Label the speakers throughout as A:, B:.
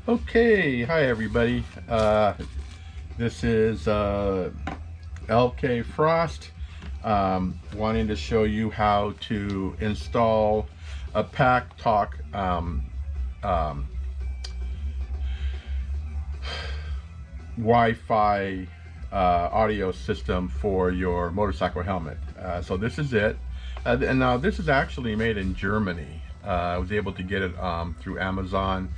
A: Okay, hi everybody. This is LK Frost, wanting to show you how to install a PackTalk Wi-Fi audio system for your motorcycle helmet. So this is it. And now this is actually made in Germany. I was able to get it through Amazon.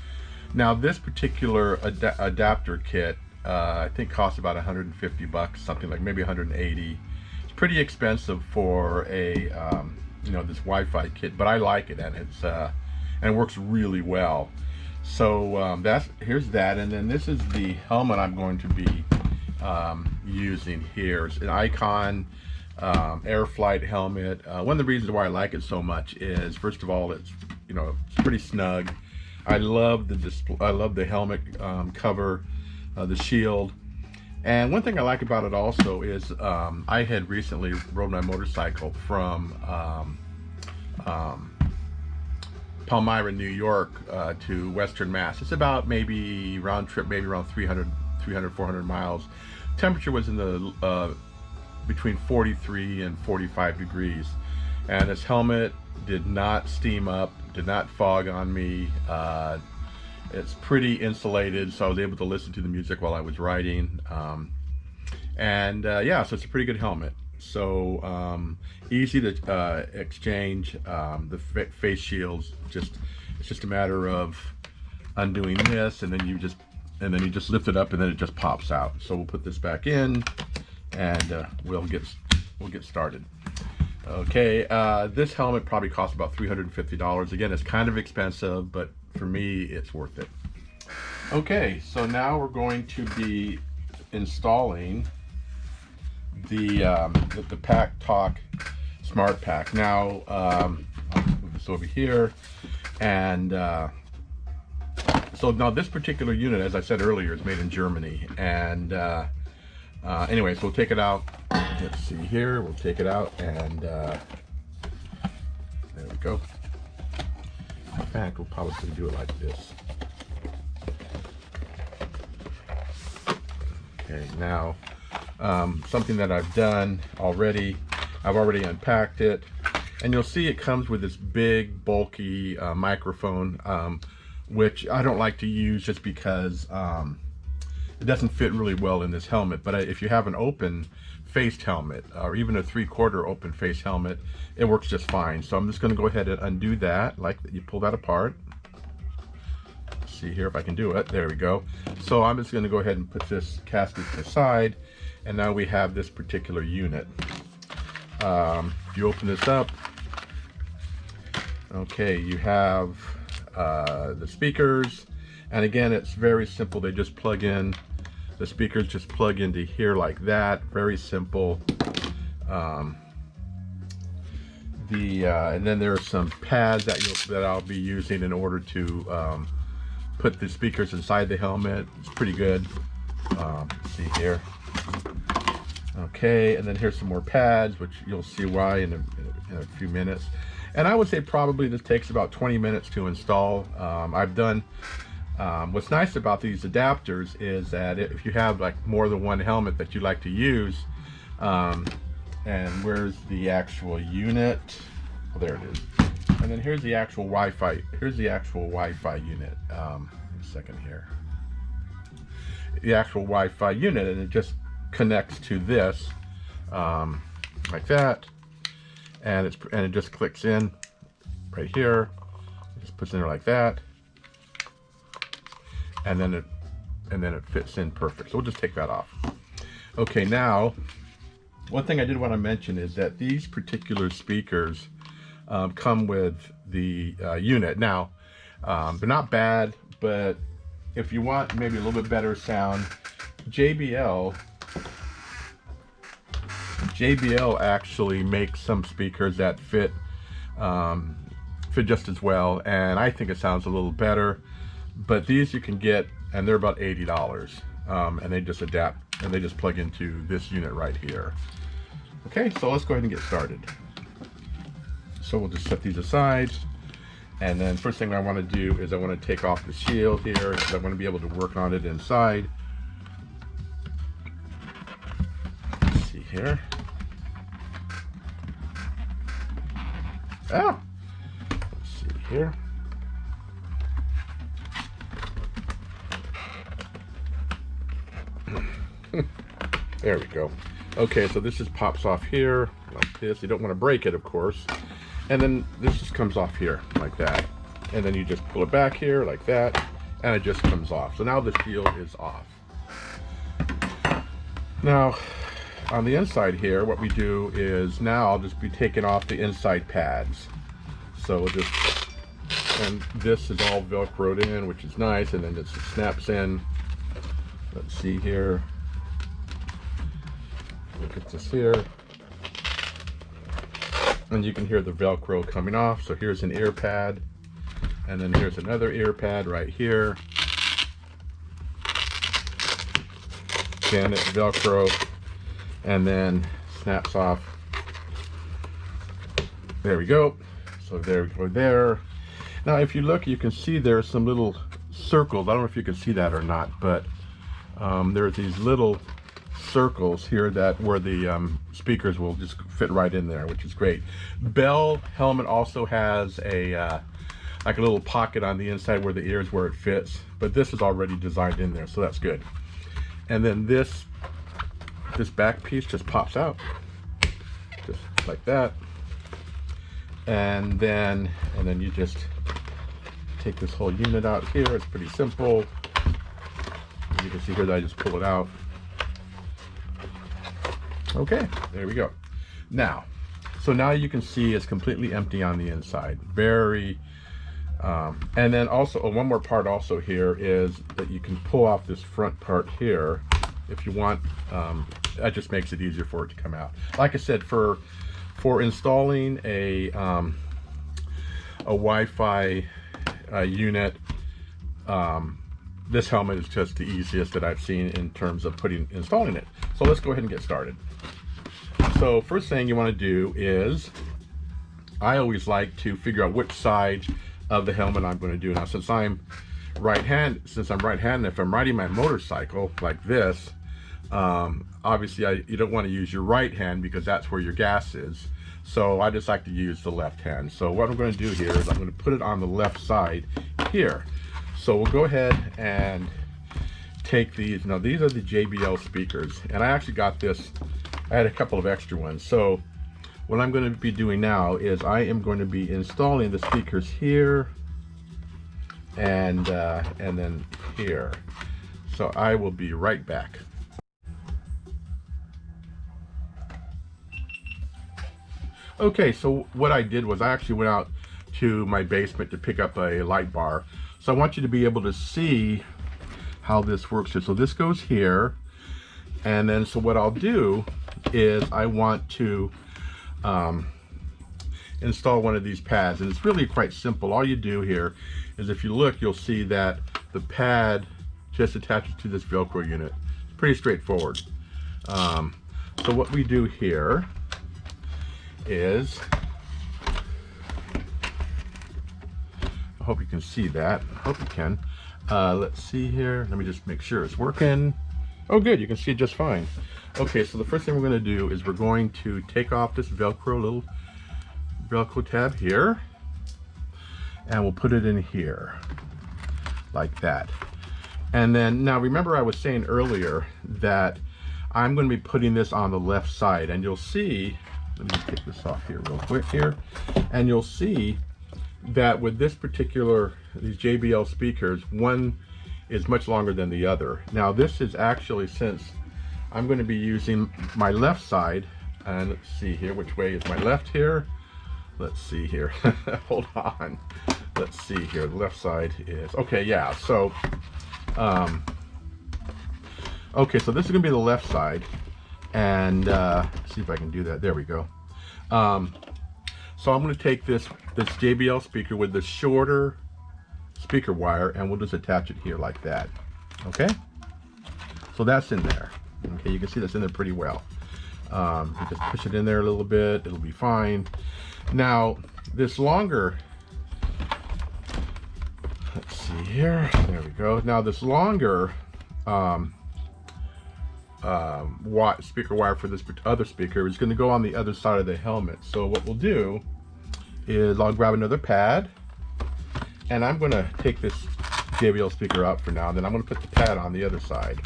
A: Now this particular adapter kit, I think costs about 150 bucks, something like maybe 180. It's pretty expensive for a this Wi-Fi kit, but I like it, and it works really well. So here's that, and then this is the helmet I'm going to be using here. It's an Icon Airflight helmet. One of the reasons why I like it so much is, first of all, it's pretty snug. I love the display. I love the helmet cover, the shield. And one thing I like about it also is I had recently rode my motorcycle from Palmyra, New York to Western Mass. It's about maybe round trip, maybe around 300, 400 miles. Temperature was in the between 43 and 45 degrees. And this helmet did not steam up, did not fog on me. It's pretty insulated, so I was able to listen to the music while I was riding. Yeah, so it's a pretty good helmet. So easy to exchange. The face shields, it's just a matter of undoing this, and then you just lift it up, and then it just pops out. So we'll put this back in, and we'll get started. Okay, this helmet probably costs about $350. Again, it's kind of expensive, but for me, it's worth it. Okay, so now we're going to be installing the PackTalk SmartTalk. Now, I'll move this over here, and so now this particular unit, as I said earlier, is made in Germany, and anyways, we'll take it out. Let's see here, we'll take it out, and there we go. In fact, we'll probably do it like this. Okay, now something that I've done already, I've already unpacked it, and you'll see it comes with this big bulky microphone, which I don't like to use just because it doesn't fit really well in this helmet. But if you have an open faced helmet, or even a 3/4 open face helmet, it works just fine. So I'm just going to go ahead and undo that. Like, you pull that apart. Let's see here if I can do it. There we go. So I'm just going to go ahead and put this gasket to the side, and now we have this particular unit. If you open this up, okay, you have the speakers, and again, it's very simple. They just plug in. The speakers just plug into here like that. Very simple. And then there are some pads that I'll be using in order to put the speakers inside the helmet. It's pretty good. Let's see here. Okay, and then here's some more pads, which you'll see why in a few minutes. And I would say probably this takes about 20 minutes to install. I've done. What's nice about these adapters is that if you have like more than one helmet that you like to use, and where's the actual unit? Well, there it is. And then here's the actual Wi-Fi. Here's the actual Wi-Fi unit. A second here. The actual Wi-Fi unit, and it just connects to this like that, and it just clicks in right here. It just puts in there like that. And then it fits in perfect. So we'll just take that off. Okay, now one thing I did want to mention is that these particular speakers come with the unit. Now they're not bad, but if you want maybe a little bit better sound, JBL actually makes some speakers that fit just as well, and I think it sounds a little better. But these you can get, and they're about $80, and they just adapt, and they just plug into this unit right here. Okay, so let's go ahead and get started. So we'll just set these aside, And then first thing I want to do is I want to take off the shield here because I want to be able to work on it inside. Let's see here. Ah, let's see here. There we go. Okay, so this just pops off here like this. You don't want to break it, of course. And then this just comes off here like that. And then you just pull it back here like that, and it just comes off. So now the shield is off. Now, on the inside here, what we do is now I'll just be taking off the inside pads. So we'll just, and this is all Velcroed in, which is nice, and then it snaps in. Let's see here. Look at this here. And you can hear the Velcro coming off. So here's an ear pad, and then here's another ear pad right here. Again, it's Velcro, and then snaps off. There we go. So there we go there. Now if you look, you can see there's some little circles. I don't know if you can see that or not, but there's these little circles here that where the speakers will just fit right in there, which is great. Bell helmet also has a like a little pocket on the inside where the ears where it fits, but this is already designed in there, so that's good. And then this back piece just pops out just like that, and then you just take this whole unit out here. It's pretty simple. You can see here that I just pull it out. Okay, there we go. Now, so now you can see it's completely empty on the inside. Very, and then also one more part also here is that you can pull off this front part here if you want. That just makes it easier for it to come out. Like I said, for installing a Wi-Fi unit, this helmet is just the easiest that I've seen in terms of installing it. So let's go ahead and get started. So first thing you want to do is, I always like to figure out which side of the helmet I'm going to do. Now since I'm right-handed, if I'm riding my motorcycle like this, obviously you don't want to use your right hand because that's where your gas is. So I just like to use the left hand. So what I'm going to do here is I'm going to put it on the left side here. So we'll go ahead and take these. Now these are the JBL speakers, and I actually got this, I had a couple of extra ones. So what I'm going to be doing now is I am going to be installing the speakers here and then here. So I will be right back. Okay, so what I did was I actually went out to my basement to pick up a light bar. So I want you to be able to see how this works here. So this goes here, and then so what I'll do is I want to install one of these pads, and it's really quite simple. All you do here is, if you look, you'll see that the pad just attaches to this Velcro unit. It's pretty straightforward. So what we do here is, I hope you can see that. I hope you can. Let's see here. Let me just make sure it's working. Oh, good. You can see it just fine. Okay, so the first thing we're going to do is we're going to take off this little Velcro tab here, and we'll put it in here like that. And then now remember I was saying earlier that I'm going to be putting this on the left side, and you'll see, let me take this off here real quick here, and you'll see that with this particular, these JBL speakers, one is much longer than the other. Now this is actually, since I'm going to be using my left side, and let's see here, which way is my left here? Let's see here. Hold on. Let's see here. The left side is, okay, yeah. So, okay, so this is going to be the left side, and see if I can do that. There we go. So I'm going to take this JBL speaker with the shorter speaker wire, and we'll just attach it here like that. Okay, so that's in there. Okay, you can see that's in there pretty well. You just push it in there a little bit, it'll be fine. Now this longer let's see here. There we go. Now this longer speaker wire for this other speaker is going to go on the other side of the helmet. So what we'll do is I'll grab another pad, and I'm going to take this JBL speaker out for now, and then I'm going to put the pad on the other side.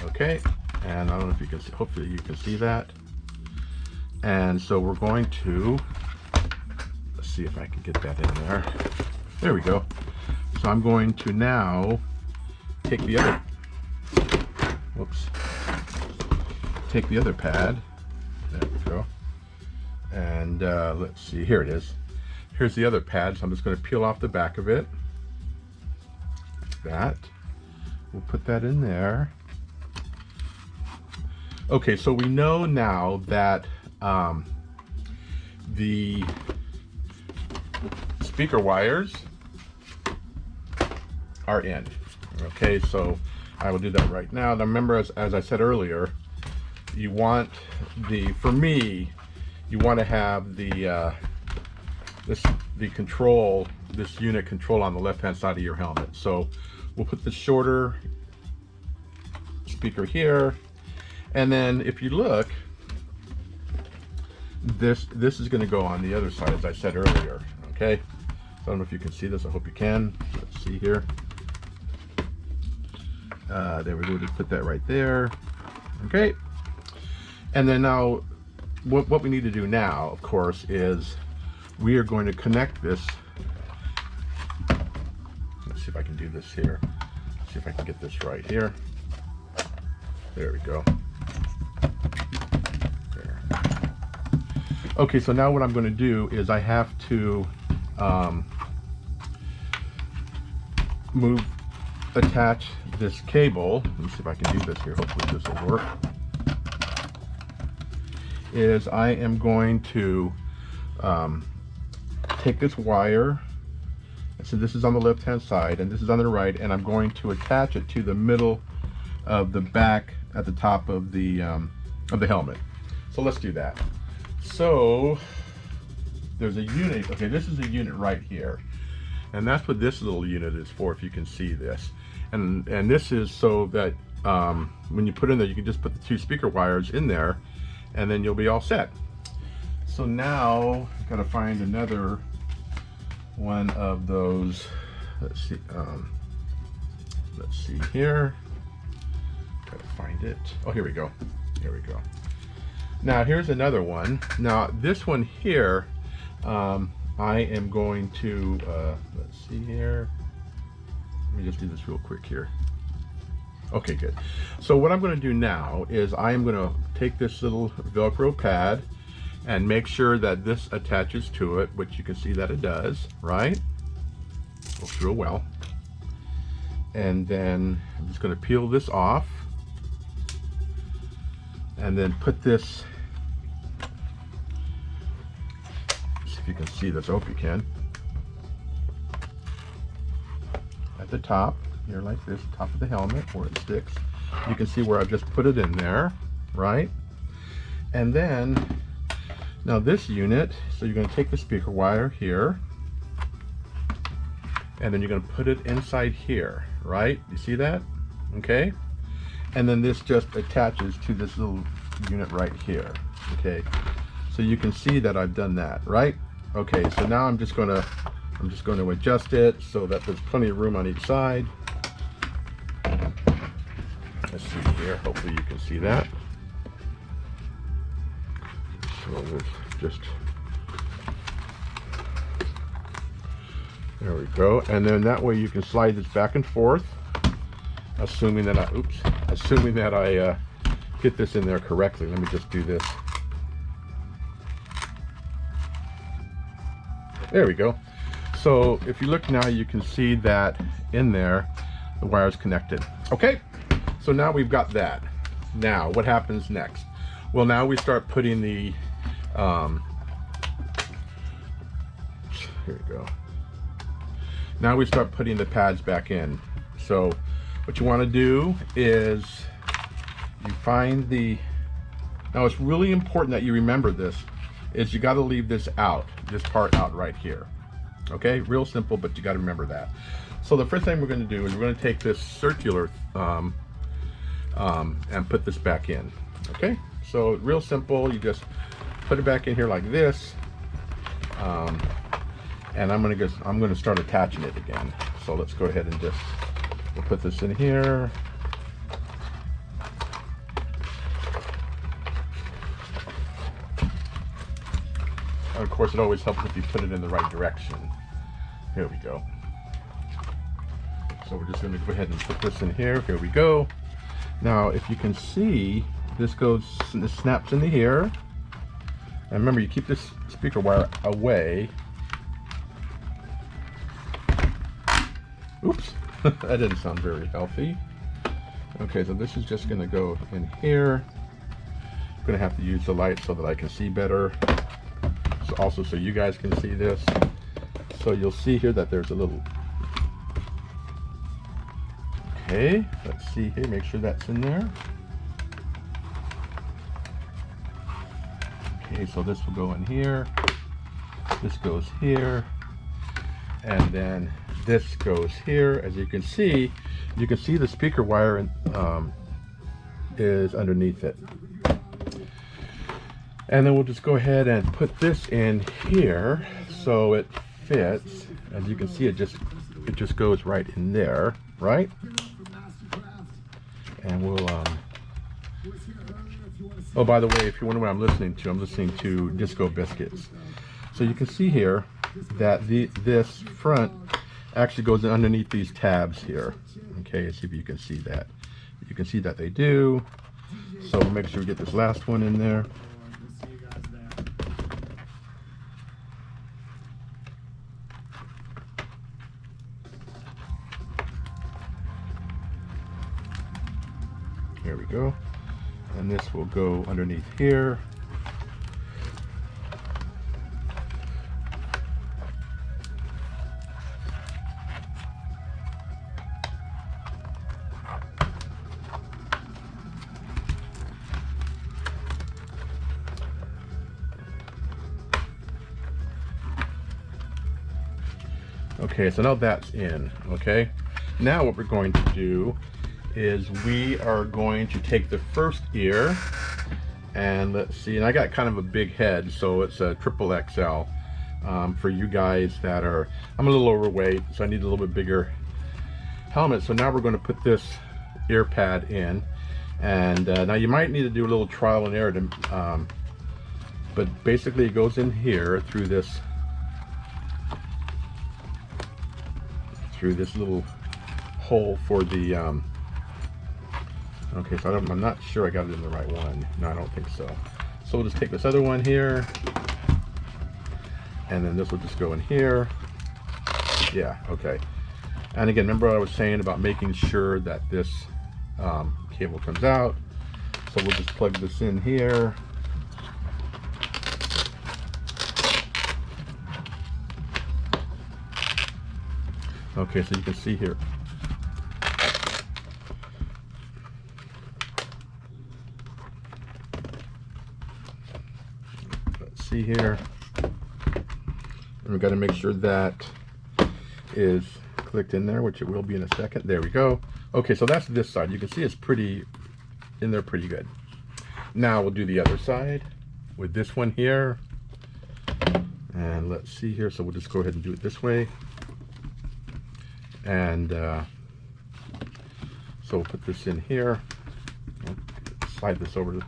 A: Okay, and I don't know if you can see, hopefully you can see that. And so we're going to, let's see if I can get that in there. There we go. So I'm going to now take the other, whoops, take the other pad. There we go. And let's see, here it is. Here's the other pad, so I'm just going to peel off the back of it. Like that. We'll put that in there. Okay, so we know now that the speaker wires are in. Okay, so I will do that right now. Now remember, as I said earlier, you want for me, you want to have the this unit control on the left hand side of your helmet. So we'll put the shorter speaker here, and then if you look, this is going to go on the other side, as I said earlier. Okay, so I don't know if you can see this. I hope you can. Let's see here. There we go. Just put that right there. Okay, and then now what we need to do now, of course, is we are going to connect this. Let's see if I can do this here. Let's see if I can get this right here. There we go. There. Okay, so now what I'm going to do is I have to attach this cable. Let me see if I can do this here. Hopefully this will work. Is I am going to take this wire. So this is on the left hand side and this is on the right, and I'm going to attach it to the middle of the back at the top of the helmet. So let's do that. So there's a unit. Okay, this is a unit right here, and that's what this little unit is for, if you can see this. And this is so that when you put in there, you can just put the two speaker wires in there, and then you'll be all set. So now I've got to find another one of those. Let's see. Let's see here. Gotta find it. Oh, here we go. Here we go. Now here's another one. Now this one here, I am going to let's see here. Let me just do this real quick here. Okay, good. So what I'm going to do now is I am going to take this little Velcro pad and make sure that this attaches to it, which you can see that it does, right? Works real well. And then I'm just going to peel this off and then put this, see if you can see this. I hope you can. At the top here, like this, top of the helmet where it sticks. You can see where I've just put it in there, right? And then now this unit, so you're going to take the speaker wire here, and then you're going to put it inside here, right? You see that? Okay. And then this just attaches to this little unit right here. Okay. So you can see that I've done that, right? Okay. So now I'm just going to adjust it so that there's plenty of room on each side. Let's see here. Hopefully you can see that. So just there we go, and then that way you can slide this back and forth, assuming that I get this in there correctly. Let me just do this. There we go. So if you look now, you can see that in there the wire is connected. Okay, so now we've got that. Now what happens next? Well, now we start putting the here we go. Now we start putting the pads back in. So what you want to do is you find the, now it's really important that you remember this, is you got to leave this out, this part out right here. Okay, real simple, but you got to remember that. So the first thing we're going to do is we're going to take this circular and put this back in. Okay, so real simple. You just put it back in here like this, and I'm going to start attaching it again. So let's go ahead and just we'll put this in here. And of course, it always helps if you put it in the right direction. Here we go. So we're just going to go ahead and put this in here. Here we go. Now, if you can see, this snaps into here. And remember, you keep this speaker wire away. Oops, that didn't sound very healthy. Okay, so this is just going to go in here. I'm going to have to use the light so that I can see better. So also, so you guys can see this. So you'll see here that there's a little. Okay, let's see here, make sure that's in there. Okay, so this will go in here, this goes here, and then this goes here. As you can see the speaker wire is underneath it. And then we'll just go ahead and put this in here so it fits. As you can see, it just goes right in there, right? And we'll oh, by the way, if you wonder what I'm listening to Disco Biscuits. So you can see here that this front actually goes underneath these tabs here. Okay, let's see if you can see that. You can see that they do. So we'll make sure we get this last one in there. There we go. And this will go underneath here. Okay, so now that's in. Okay, now what we're going to do is we are going to take the first ear, and let's see, and I got kind of a big head, so it's a triple XL for you guys that are, I'm a little overweight, so I need a little bit bigger helmet. So now we're going to put this ear pad in, and now you might need to do a little trial and error to, but basically it goes in here through this little hole for the okay, so I'm not sure I got it in the right one. No, I don't think so. So we'll just take this other one here, and then this will just go in here. Yeah, okay. And again, remember what I was saying about making sure that this cable comes out. So we'll just plug this in here. Okay, so you can see here. Let's see here. And we've got to make sure that is clicked in there, which it will be in a second. There we go. Okay, so that's this side. You can see it's pretty in there, pretty good. Now we'll do the other side with this one here. And let's see here. So we'll just go ahead and do it this way. And so we'll put this in here. Slide this over to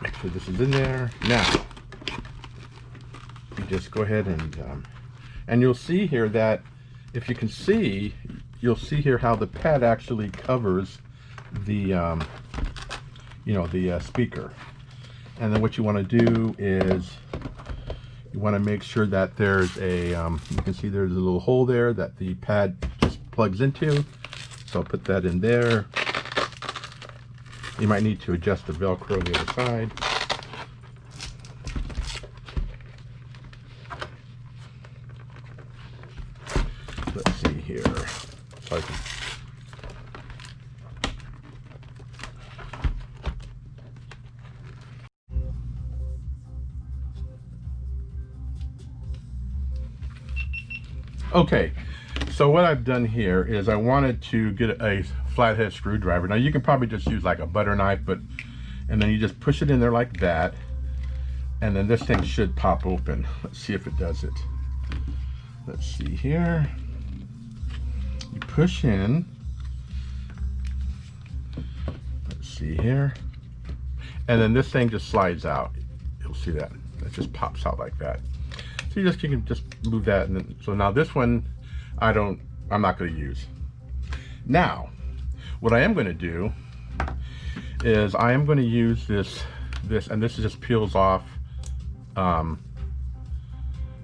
A: make sure this is in there. Now you just go ahead and you'll see here that if you can see, you'll see here how the pad actually covers the the speaker. And then what you want to do is you want to make sure that there's a you can see there's a little hole there that the pad just plugs into. So I'll put that in there. You might need to adjust the Velcro the other side. Let's see here. So I can Okay, so what I've done here is I wanted to get a flathead screwdriver. Now you can probably just use like a butter knife, and then you just push it in there like that, and then this thing should pop open. Let's see if it does it. Let's see here. You push in. Let's see here. And then this thing just slides out. You'll see that. It just pops out like that. So you can just move that, and then, so now this one I'm not going to use. Now, what I am going to do is I am going to use this, and this just peels off,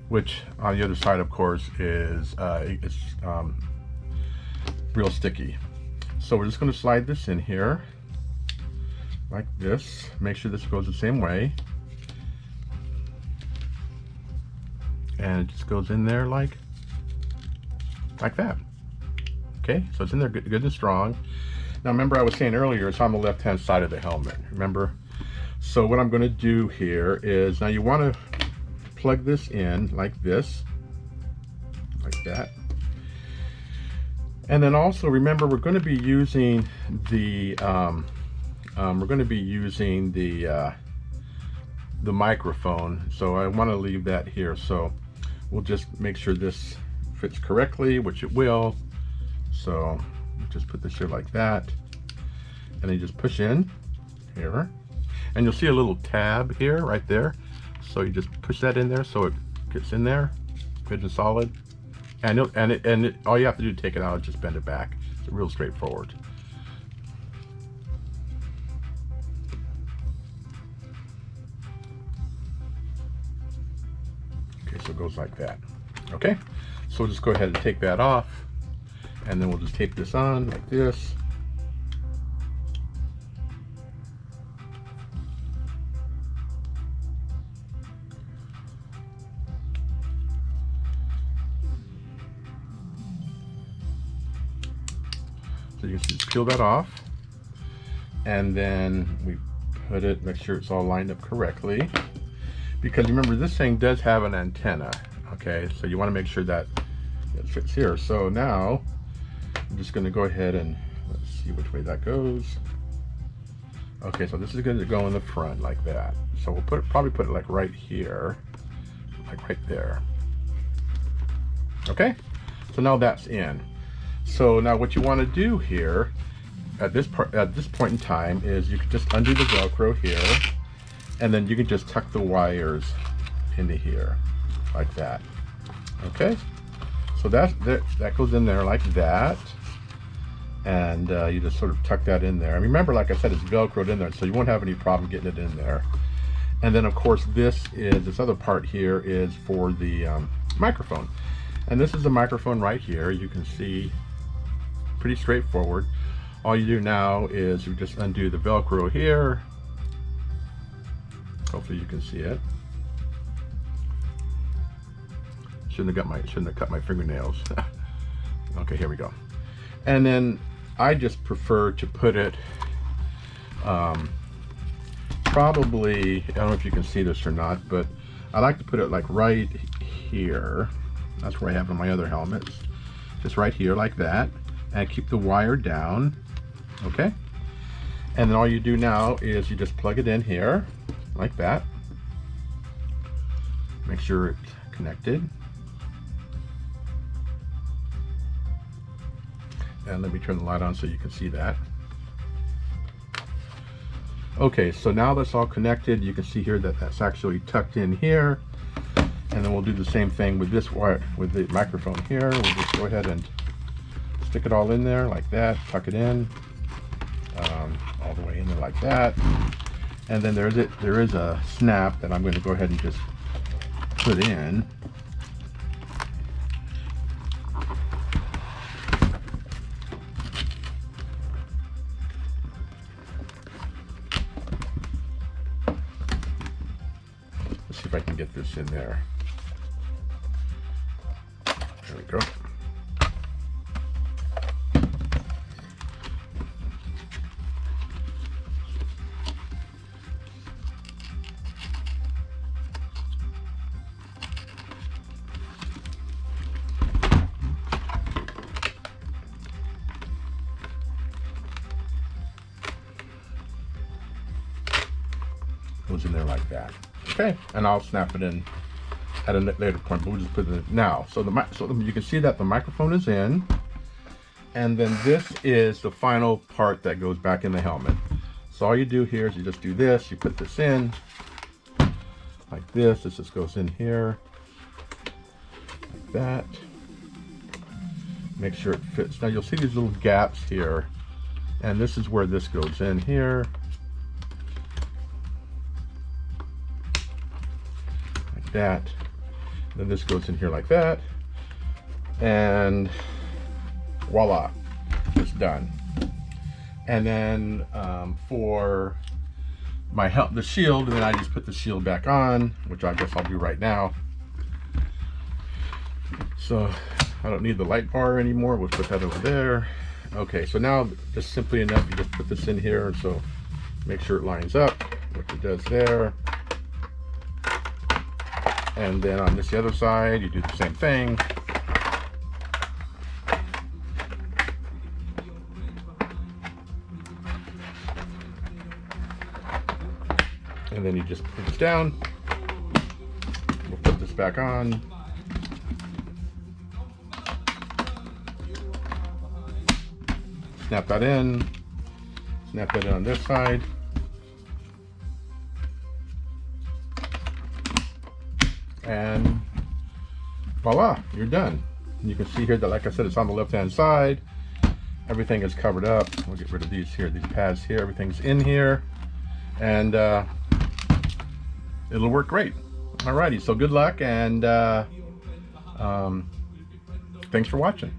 A: which on the other side, of course, is it's real sticky. So we're just going to slide this in here like this. Make sure this goes the same way. And it just goes in there like that. Okay, so it's in there good and strong. Now remember I was saying earlier, it's on the left hand side of the helmet, remember? So what I'm going to do here is, now you want to plug this in like this, like that. And then also remember, we're going to be using the the microphone, so I want to leave that here. So we'll just make sure this fits correctly, which it will. So just put this here like that, and then you just push in here, and you'll see a little tab here right there. So you just push that in there so it gets in there good and solid, and all you have to do to take it out is just bend it back. It's real straightforward. So it goes like that. Okay, so we'll just go ahead and take that off, and then we'll just tape this on like this. So you can just peel that off, and then we put it, make sure it's all lined up correctly. Because remember, this thing does have an antenna, okay? So you want to make sure that it fits here. So now I'm just going to go ahead and let's see which way that goes. Okay, so this is going to go in the front like that. So we'll probably put it like right here, like right there. Okay, so now that's in. So now what you want to do here at this point in time is you can just undo the Velcro here, and then you can just tuck the wires into here like that. Okay, so that goes in there like that, and you just sort of tuck that in there. And remember, like I said, it's Velcroed in there, so you won't have any problem getting it in there. And then of course this other part here is for the microphone, and this is the microphone right here. You can see, pretty straightforward. All you do now is you just undo the Velcro here. Hopefully you can see it. Shouldn't have cut my fingernails. Okay, here we go. And then I just prefer to put it probably, I don't know if you can see this or not, but I like to put it like right here. That's where I have on my other helmets. Just right here like that, and keep the wire down. Okay, and then all you do now is you just plug it in here like that. Make sure it's connected, and let me turn the light on so you can see that. Okay, so now that's all connected. You can see here that that's actually tucked in here, and then we'll do the same thing with this wire, with the microphone here. We'll just go ahead and stick it all in there like that, tuck it in all the way in there like that. And then there is a snap that I'm going to go ahead and just put in. Let's see if I can get this in there. There we go. goes in there like that. Okay, and I'll snap it in at a later point, but we'll just put it in now. So you can see that the microphone is in, and then this is the final part that goes back in the helmet. So all you do here is you just do this, you put this in like this. This just goes in here like that. Make sure it fits. Now you'll see these little gaps here, and this is where this goes in here like that. Then this goes in here like that, and voila, it's done. And then for the shield, and then I just put the shield back on, which I guess I'll do right now. So I don't need the light bar anymore. We'll put that over there. Okay, so now just simply enough, you just put this in here, so make sure it lines up, which it does there. And then on the other side, you do the same thing. And then you just put this down. We'll put this back on. Snap that in. Snap that in on this side. And voila, you're done. And you can see here that, like I said, it's on the left-hand side. Everything is covered up. We'll get rid of these here, these pads here. Everything's in here, and it'll work great. Alrighty, so good luck, and thanks for watching.